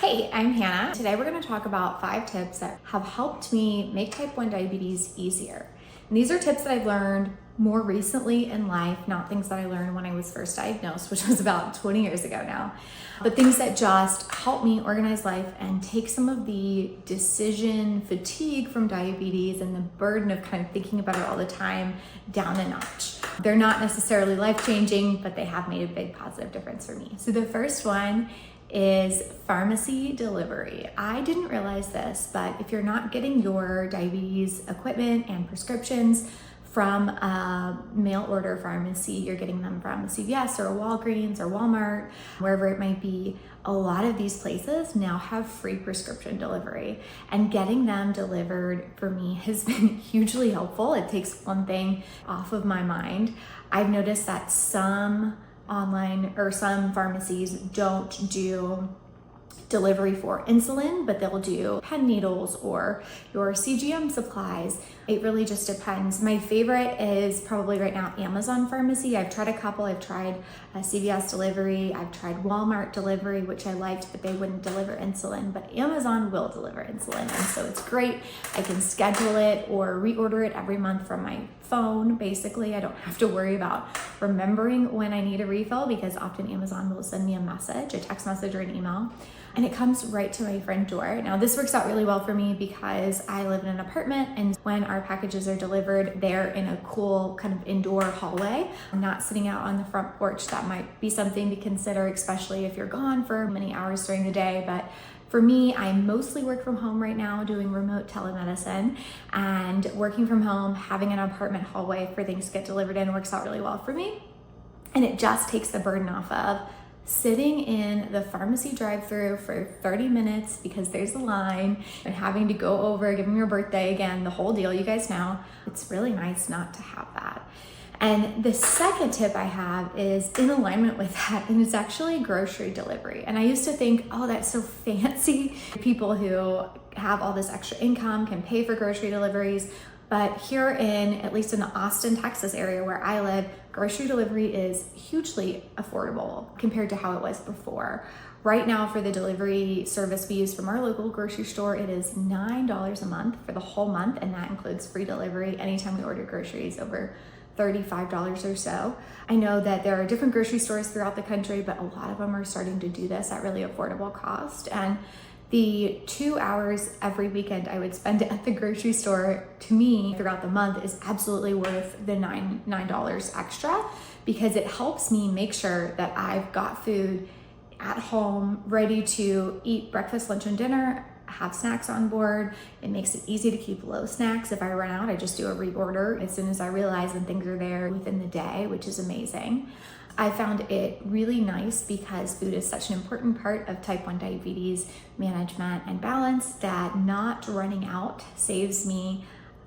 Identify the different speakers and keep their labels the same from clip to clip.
Speaker 1: Hey, I'm Hannah. Today we're going to talk about 5 tips that have helped me make type 1 diabetes easier. And these are tips that I've learned more recently in life, not things that I learned when I was first diagnosed, which was about 20 years ago now, but things that just help me organize life and take some of the decision fatigue from diabetes and the burden of kind of thinking about it all the time down a notch. They're not necessarily life-changing, but they have made a big positive difference for me. So the first one is pharmacy delivery. I didn't realize this, but if you're not getting your diabetes equipment and prescriptions from a mail order pharmacy, you're getting them from a CVS or a Walgreens or Walmart, wherever it might be, a lot of these places now have free prescription delivery, and getting them delivered for me has been hugely helpful. It takes one thing off of my mind. I've noticed that some online or some pharmacies don't do delivery for insulin, but they'll do pen needles or your CGM supplies. It really just depends. My favorite is probably right now Amazon Pharmacy. I've tried a couple. I've tried CVS delivery. I've tried Walmart delivery, which I liked, but they wouldn't deliver insulin. But Amazon will deliver insulin, and so it's great. I can schedule it or reorder it every month from my phone. Basically, I don't have to worry about remembering when I need a refill, because often Amazon will send me a message, a text message or an email, and it comes right to my front door. Now, this works out really well for me because I live in an apartment, and when our packages are delivered, they're in a cool kind of indoor hallway. I'm not sitting out on the front porch. That might be something to consider, especially if you're gone for many hours during the day. But for me, I mostly work from home right now, doing remote telemedicine, and working from home, having an apartment hallway for things to get delivered in works out really well for me. And it just takes the burden off of sitting in the pharmacy drive-thru for 30 minutes because there's a line, and having to go over, give them your birthday again, the whole deal, you guys know. It's really nice not to have that. And the second tip I have is in alignment with that, and it's actually grocery delivery. And I used to think, oh, that's so fancy. People who have all this extra income can pay for grocery deliveries. But here at least in the Austin, Texas area where I live, grocery delivery is hugely affordable compared to how it was before. Right now, for the delivery service we use from our local grocery store, it is $9 a month for the whole month, and that includes free delivery anytime we order groceries over $35 or so. I know that there are different grocery stores throughout the country, but a lot of them are starting to do this at really affordable cost. And the 2 hours every weekend I would spend at the grocery store, to me, throughout the month is absolutely worth the $9 extra, because it helps me make sure that I've got food at home ready to eat breakfast, lunch, and dinner, have snacks on board. It makes it easy to keep low snacks. If I run out, I just do a reorder as soon as I realize, and things are there within the day, which is amazing. I found it really nice because food is such an important part of type 1 diabetes management and balance that not running out saves me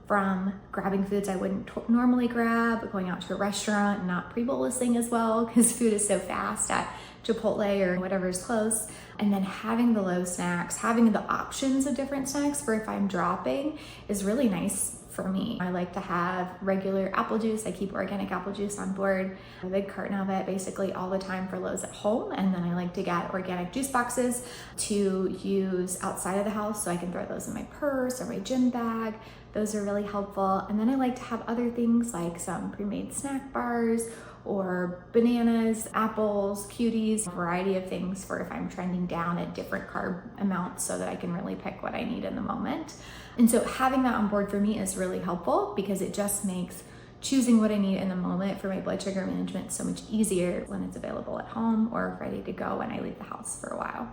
Speaker 1: from grabbing foods I wouldn't normally grab, going out to a restaurant and not pre-bolusing as well, because food is so fast at Chipotle or whatever's close. And then having the low snacks, having the options of different snacks for if I'm dropping is really nice for me. I like to have regular apple juice. I keep organic apple juice on board, a big carton of it basically all the time for lows at home. And then I like to get organic juice boxes to use outside of the house, so I can throw those in my purse or my gym bag. Those are really helpful. And then I like to have other things like some pre-made snack bars or bananas, apples, cuties, a variety of things for if I'm trending down at different carb amounts, so that I can really pick what I need in the moment. And so having that on board for me is really helpful, because it just makes choosing what I need in the moment for my blood sugar management so much easier when it's available at home or ready to go when I leave the house for a while.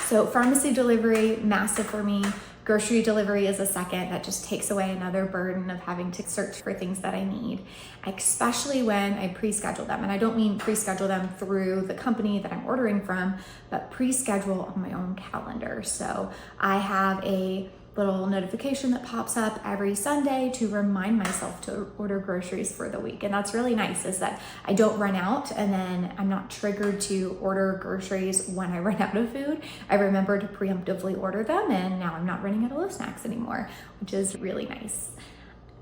Speaker 1: So pharmacy delivery, massive for me. Grocery delivery is a second. That just takes away another burden of having to search for things that I need, especially when I pre-schedule them. And I don't mean pre-schedule them through the company that I'm ordering from, but pre-schedule on my own calendar. So I have a little notification that pops up every Sunday to remind myself to order groceries for the week. And that's really nice, is that I don't run out, and then I'm not triggered to order groceries when I run out of food. I remember to preemptively order them, and now I'm not running out of low snacks anymore, which is really nice.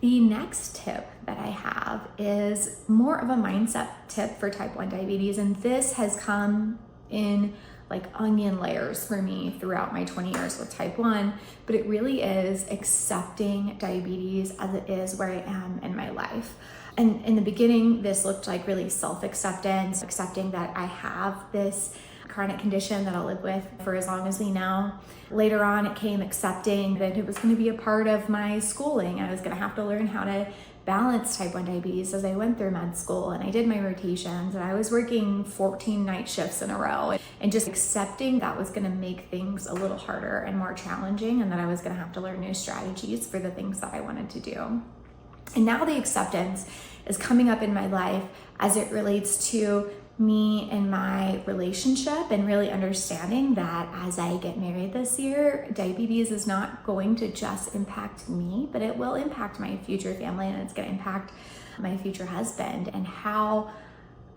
Speaker 1: The next tip that I have is more of a mindset tip for type 1 diabetes, and this has come in like onion layers for me throughout my 20 years with type 1, but it really is accepting diabetes as it is where I am in my life. And in the beginning, this looked like really self-acceptance, accepting that I have this chronic condition that I'll live with for as long as we know. Later on, it came accepting that it was going to be a part of my schooling. I was going to have to learn how to balance type 1 diabetes as I went through med school, and I did my rotations, and I was working 14 night shifts in a row, and just accepting that was going to make things a little harder and more challenging, and that I was going to have to learn new strategies for the things that I wanted to do. And now the acceptance is coming up in my life as it relates to me and my relationship, and really understanding that as I get married this year, diabetes is not going to just impact me, but it will impact my future family, and it's going to impact my future husband. And how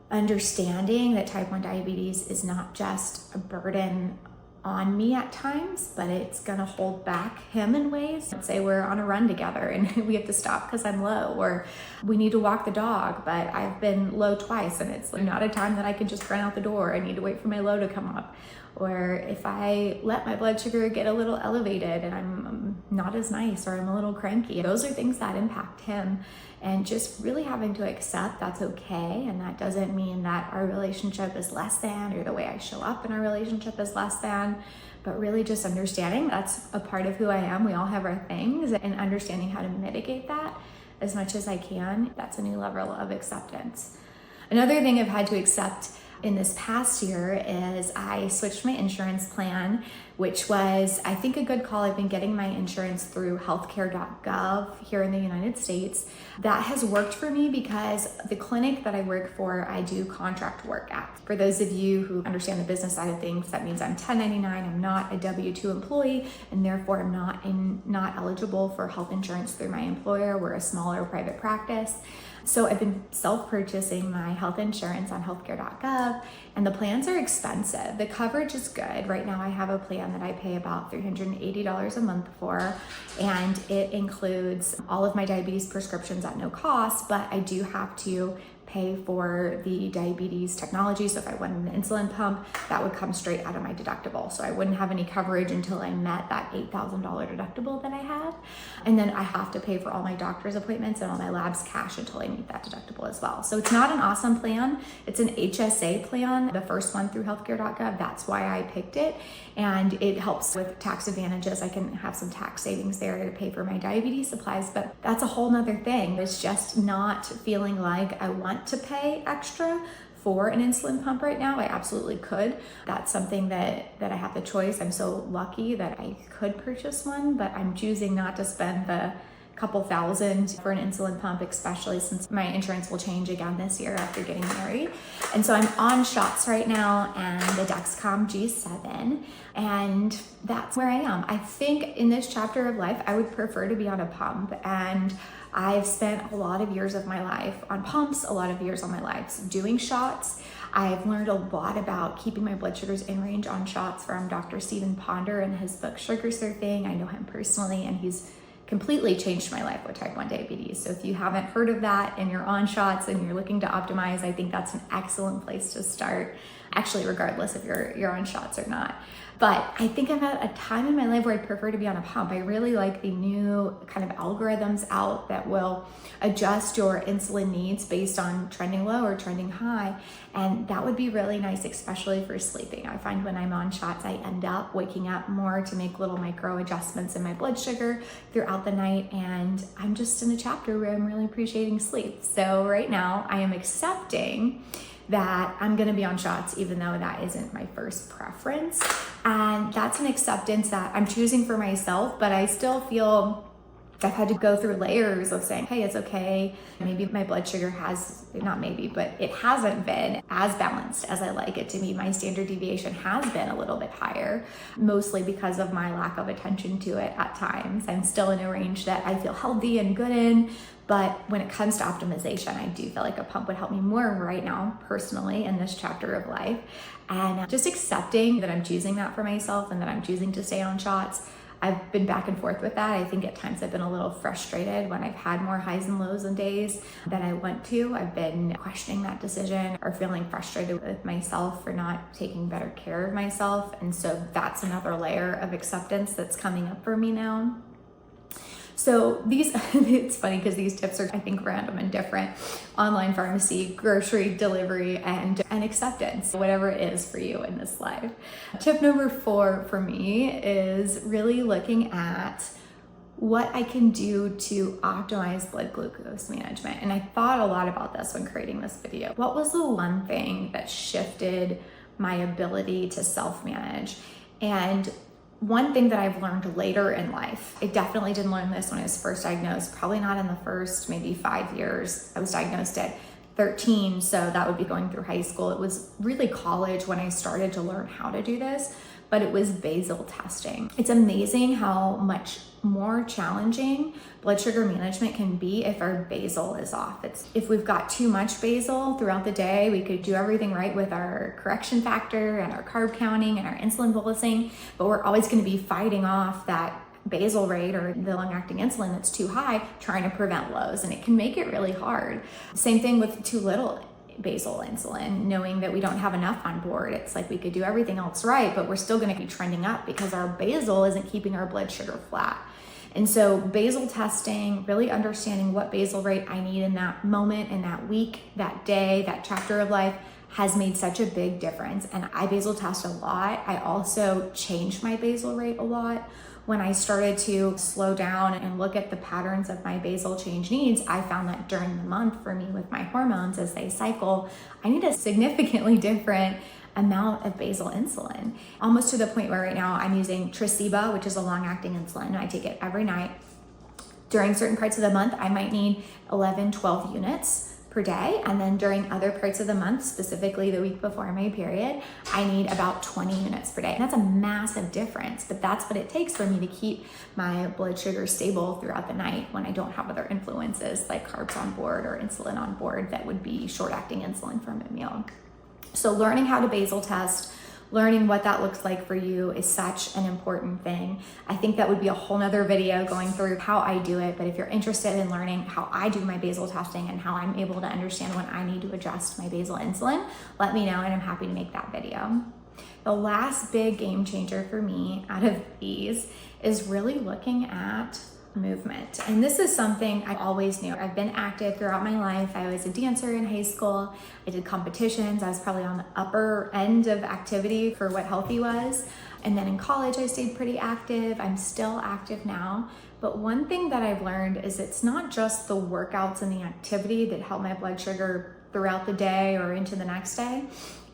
Speaker 1: understanding that type 1 diabetes is not just a burden on me at times, but it's gonna hold back him in ways. Let's say we're on a run together and we have to stop because I'm low, or we need to walk the dog, but I've been low twice and it's not a time that I can just run out the door. I need to wait for my low to come up. Or if I let my blood sugar get a little elevated and I'm not as nice, or I'm a little cranky, those are things that impact him. And just really having to accept that's okay. And that doesn't mean that our relationship is less than, or the way I show up in our relationship is less than, but really just understanding that's a part of who I am. We all have our things, and understanding how to mitigate that as much as I can. That's a new level of acceptance. Another thing I've had to accept in this past year is I switched my insurance plan, which was, I think, a good call. I've been getting my insurance through healthcare.gov here in the United States. That has worked for me because the clinic that I work for, I do contract work at. For those of you who understand the business side of things, that means I'm 1099, I'm not a W-2 employee, and therefore I'm not eligible for health insurance through my employer. We're a smaller private practice. So I've been self-purchasing my health insurance on healthcare.gov, and the plans are expensive. The coverage is good. Right now I have a plan that I pay about $380 a month for, and it includes all of my diabetes prescriptions at no cost, but I do have to pay for the diabetes technology. So if I wanted an insulin pump, that would come straight out of my deductible. So I wouldn't have any coverage until I met that $8,000 deductible that I have. And then I have to pay for all my doctor's appointments and all my labs cash until I meet that deductible as well. So it's not an awesome plan. It's an HSA plan, the first one through healthcare.gov. That's why I picked it. And it helps with tax advantages. I can have some tax savings there to pay for my diabetes supplies, but that's a whole nother thing. It's just not feeling like I want to pay extra for an insulin pump right now. I absolutely could. That's something that I have the choice. I'm so lucky that I could purchase one, but I'm choosing not to spend the couple thousand for an insulin pump, especially since my insurance will change again this year after getting married. And so I'm on shots right now and the Dexcom G7, and that's where I am. I think in this chapter of life, I would prefer to be on a pump, and I've spent a lot of years of my life on pumps, a lot of years of my life doing shots. I've learned a lot about keeping my blood sugars in range on shots from Dr. Stephen Ponder and his book, Sugar Surfing. I know him personally, and he's completely changed my life with type 1 diabetes. So if you haven't heard of that and you're on shots and you're looking to optimize, I think that's an excellent place to start, actually, regardless if you're on shots or not. But I think I'm at a time in my life where I'd prefer to be on a pump. I really like the new kind of algorithms out that will adjust your insulin needs based on trending low or trending high. And that would be really nice, especially for sleeping. I find when I'm on shots, I end up waking up more to make little micro adjustments in my blood sugar throughout the night. And I'm just in a chapter where I'm really appreciating sleep. So right now I am accepting that I'm gonna be on shots, even though that isn't my first preference. And that's an acceptance that I'm choosing for myself, but I still feel I've had to go through layers of saying, hey, it's okay. Maybe my blood sugar it hasn't been as balanced as I like it to be. My standard deviation has been a little bit higher, mostly because of my lack of attention to it at times. I'm still in a range that I feel healthy and good in, but when it comes to optimization, I do feel like a pump would help me more right now, personally, in this chapter of life. And just accepting that I'm choosing that for myself and that I'm choosing to stay on shots, I've been back and forth with that. I think at times I've been a little frustrated when I've had more highs and lows in days than I want to. I've been questioning that decision or feeling frustrated with myself for not taking better care of myself. And so that's another layer of acceptance that's coming up for me now. So these, it's funny because these tips are, I think, random and different. Online pharmacy, grocery delivery, and acceptance, whatever it is for you in this life. Tip number 4 for me is really looking at what I can do to optimize blood glucose management. And I thought a lot about this when creating this video. What was the one thing that shifted my ability to self-manage? And one thing that I've learned later in life, I definitely didn't learn this when I was first diagnosed, probably not in the first maybe 5 years. I was diagnosed at 13, so that would be going through high school. It was really college when I started to learn how to do this, but it was basal testing. It's amazing how much more challenging blood sugar management can be if our basal is off. If we've got too much basal throughout the day, we could do everything right with our correction factor and our carb counting and our insulin bolusing, but we're always going to be fighting off that basal rate or the long-acting insulin that's too high, trying to prevent lows, and it can make it really hard. Same thing with too little basal insulin, knowing that we don't have enough on board. It's like we could do everything else right, but we're still going to be trending up because our basal isn't keeping our blood sugar flat. And so basal testing, really understanding what basal rate I need in that moment, in that week, that day, that chapter of life, has made such a big difference. And I basal test a lot. I also changed my basal rate a lot. When I started to slow down and look at the patterns of my basal change needs, I found that during the month for me with my hormones as they cycle, I need a significantly different amount of basal insulin, almost to the point where right now I'm using Tresiba, which is a long-acting insulin. I take it every night. During certain parts of the month, I might need 11, 12 units per day. And then during other parts of the month, specifically the week before my period, I need about 20 units per day. And that's a massive difference, but that's what it takes for me to keep my blood sugar stable throughout the night when I don't have other influences like carbs on board or insulin on board that would be short-acting insulin from a meal. So learning how to basal test, learning what that looks like for you is such an important thing. I think that would be a whole nother video going through how I do it, but if you're interested in learning how I do my basal testing and how I'm able to understand when I need to adjust my basal insulin, let me know and I'm happy to make that video. The last big game changer for me out of these is really looking at movement. And this is something I always knew. I've been active throughout my life. I was a dancer in high school. I did competitions. I was probably on the upper end of activity for what healthy was. And then in college, I stayed pretty active. I'm still active now. But one thing that I've learned is it's not just the workouts and the activity that help my blood sugar throughout the day or into the next day.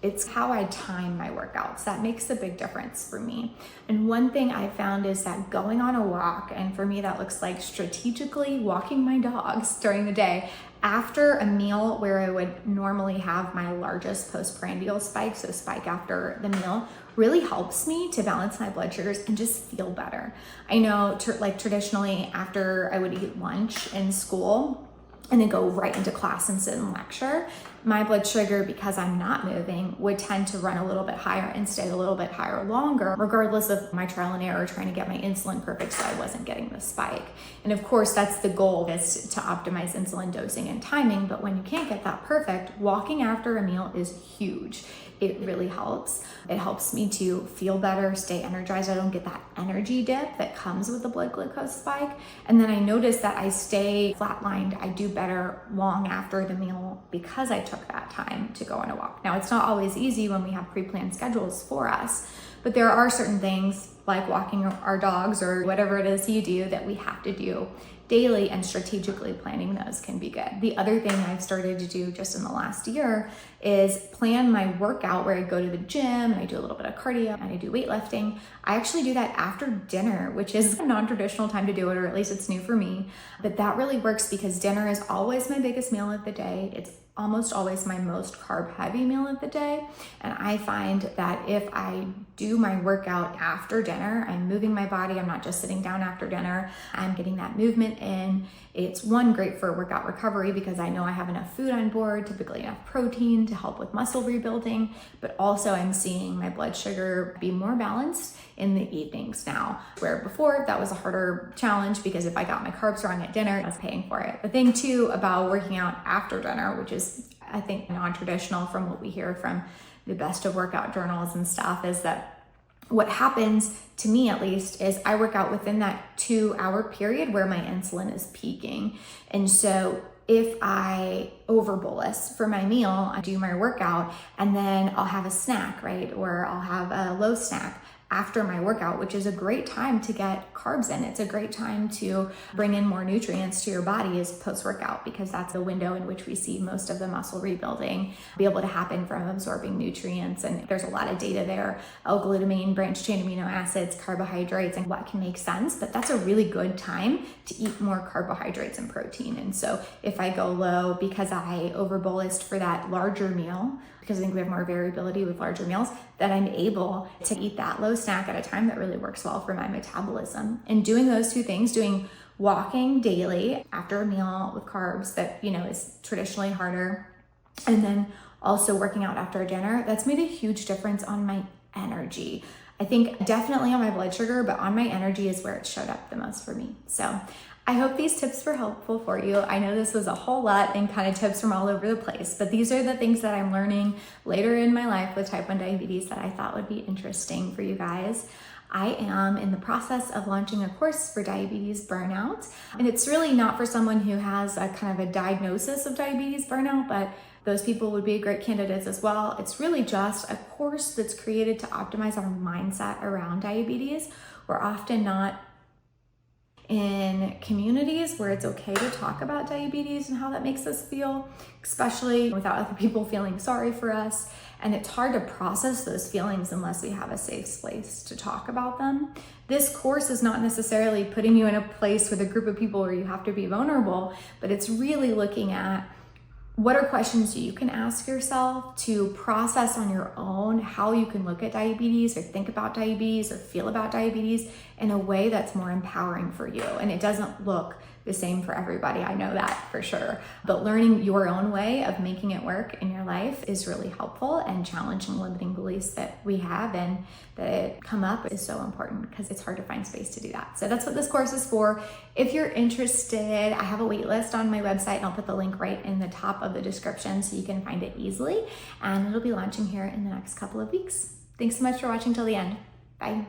Speaker 1: It's how I time my workouts. That makes a big difference for me. And one thing I found is that going on a walk, and for me that looks like strategically walking my dogs during the day after a meal where I would normally have my largest post-prandial spike, so spike after the meal, really helps me to balance my blood sugars and just feel better. I know like traditionally after I would eat lunch in school, and then go right into class and sit and lecture, my blood sugar, because I'm not moving, would tend to run a little bit higher and stay a little bit higher longer, regardless of my trial and error trying to get my insulin perfect so I wasn't getting the spike. And of course, that's the goal, is to optimize insulin dosing and timing, but when you can't get that perfect, walking after a meal is huge. It really helps. It helps me to feel better, stay energized. I don't get that energy dip that comes with the blood glucose spike. And then I notice that I stay flatlined. I do better long after the meal because I took that time to go on a walk. Now, it's not always easy when we have pre-planned schedules for us, but there are certain things like walking our dogs or whatever it is you do that we have to do daily, and strategically planning those can be good. The other thing I've started to do just in the last year is plan my workout where I go to the gym and I do a little bit of cardio and I do weightlifting. I actually do that after dinner, which is a non-traditional time to do it, or at least it's new for me. But that really works because dinner is always my biggest meal of the day. It's almost always my most carb heavy meal of the day. And I find that if I do my workout after dinner, I'm moving my body. I'm not just sitting down after dinner. I'm getting that movement in. It's one, great for workout recovery because I know I have enough food on board, typically enough protein to help with muscle rebuilding, but also I'm seeing my blood sugar be more balanced in the evenings now, where before that was a harder challenge because if I got my carbs wrong at dinner, I was paying for it. The thing too about working out after dinner, which is I think non-traditional from what we hear from the best of workout journals and stuff, is that what happens to me at least is I work out within that 2-hour period where my insulin is peaking. And so if I overbolus for my meal, I do my workout and then I'll have a snack, right? Or I'll have a low snack after my workout, which is a great time to get carbs in. It's a great time to bring in more nutrients to your body is post-workout, because that's the window in which we see most of the muscle rebuilding be able to happen from absorbing nutrients. And there's a lot of data there, L-glutamine, branched chain amino acids, carbohydrates, and what can make sense. But that's a really good time to eat more carbohydrates and protein. And so if I go low because I overbolused for that larger meal, because I think we have more variability with larger meals, then I'm able to eat that low snack at a time that really works well for my metabolism. And doing those two things, doing walking daily after a meal with carbs that, is traditionally harder, and then also working out after dinner, that's made a huge difference on my energy. I think definitely on my blood sugar, but on my energy is where it showed up the most for me. So I hope these tips were helpful for you. I know this was a whole lot and kind of tips from all over the place, but these are the things that I'm learning later in my life with type 1 diabetes that I thought would be interesting for you guys. I am in the process of launching a course for diabetes burnout, and it's really not for someone who has a kind of a diagnosis of diabetes burnout, but those people would be great candidates as well. It's really just a course that's created to optimize our mindset around diabetes. We're often not in communities where it's okay to talk about diabetes and how that makes us feel, especially without other people feeling sorry for us. And it's hard to process those feelings unless we have a safe place to talk about them. This course is not necessarily putting you in a place with a group of people where you have to be vulnerable, but it's really looking at what are questions you can ask yourself to process on your own how you can look at diabetes or think about diabetes or feel about diabetes in a way that's more empowering for you. And it doesn't look the same for everybody, I know that for sure. But learning your own way of making it work in your life is really helpful, and challenging limiting beliefs that we have and that come up is so important because it's hard to find space to do that. So that's what this course is for. If you're interested, I have a wait list on my website, and I'll put the link right in the top of the description so you can find it easily. And it'll be launching here in the next couple of weeks. Thanks so much for watching till the end. Bye.